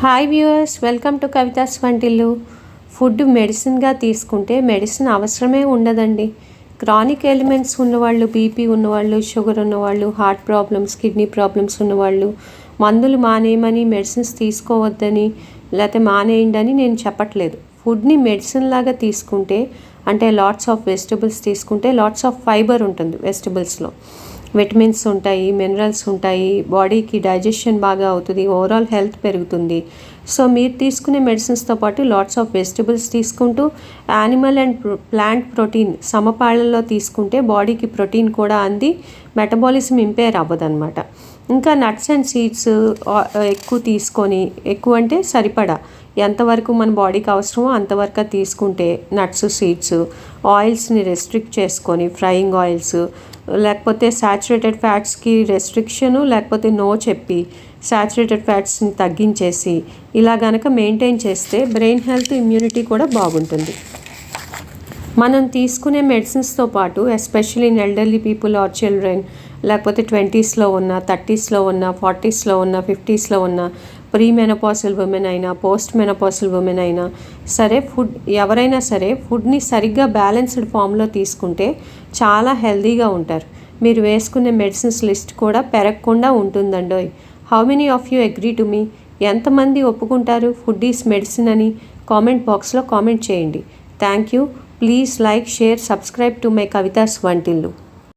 Hi viewers, welcome to Kavitha's Vantillu. Food మెడిసిన్గా తీసుకుంటే medicine అవసరమే ఉండదండి. క్రానిక్ ఎలిమెంట్స్ ఉన్నవాళ్ళు, బీపీ ఉన్నవాళ్ళు, షుగర్ ఉన్నవాళ్ళు, హార్ట్ ప్రాబ్లమ్స్, కిడ్నీ ప్రాబ్లమ్స్ ఉన్నవాళ్ళు మందులు మానేయమని, మెడిసిన్స్ తీసుకోవద్దని లేకపోతే మానేయండి అని నేను చెప్పట్లేదు. ఫుడ్ని మెడిసిన్ లాగా తీసుకుంటే, అంటే లాట్స్ ఆఫ్ వెజిటబుల్స్ తీసుకుంటే లాట్స్ ఆఫ్ ఫైబర్ ఉంటుంది. వెజిటబుల్స్లో విటమిన్స్ ఉంటాయి, మినరల్స్ ఉంటాయి, బాడీకి డైజెషన్ బాగా అవుతుంది, ఓవరాల్ హెల్త్ పెరుగుతుంది. సో మీరు తీసుకునే మెడిసిన్స్తో పాటు లాట్స్ ఆఫ్ వెజిటబుల్స్ తీసుకుంటూ యానిమల్ అండ్ ప్లాంట్ ప్రోటీన్ సమపాళ్లలో తీసుకుంటే బాడీకి ప్రోటీన్ కూడా అంది మెటబాలిజం ఇంపేర్ అవ్వదన్నమాట. ఇంకా నట్స్ అండ్ సీడ్స్ ఎక్కువ తీసుకొని, ఎక్కువ అంటే సరిపడా ఎంతవరకు మన బాడీకి అవసరమో అంతవరకు తీసుకుంటే నట్స్, సీడ్స్, ఆయిల్స్ని రెస్ట్రిక్ట్ చేసుకొని, ఫ్రైయింగ్ ఆయిల్స్ లేకపోతే సాచురేటెడ్ ఫ్యాట్స్కి రెస్ట్రిక్షను లేకపోతే నో చెప్పి సాచురేటెడ్ ఫ్యాట్స్ని తగ్గించేసి ఇలా గనక మెయింటైన్ చేస్తే బ్రెయిన్ హెల్త్, ఇమ్యూనిటీ కూడా బాగుంటుంది. మనం తీసుకునే మెడిసిన్స్తో పాటు especially in elderly people or children, లేకపోతే 20స్లో ఉన్న, 30స్లో ఉన్న, 40స్లో ఉన్న, 50స్లో ఉన్న, ప్రీ మెనోపాసల్ ఉమెన్ అయినా, పోస్ట్ మెనోపాసల్ ఉమెన్ అయినా సరే, ఎవరైనా సరే ఫుడ్ని సరిగ్గా బ్యాలెన్స్డ్ ఫామ్లో తీసుకుంటే చాలా హెల్తీగా ఉంటారు. మీరు వేసుకునే మెడిసిన్స్ లిస్ట్ కూడా పెరగకుండా ఉంటుందండోయ్. How many of you agree to me? ఎంతమంది ఒప్పుకుంటారు ఫుడ్ ఈజ్ మెడిసిన్ అని? కామెంట్ బాక్స్లో కామెంట్ చేయండి. Thank you. Please like, share, subscribe to my Kavitha's వంటిల్లు.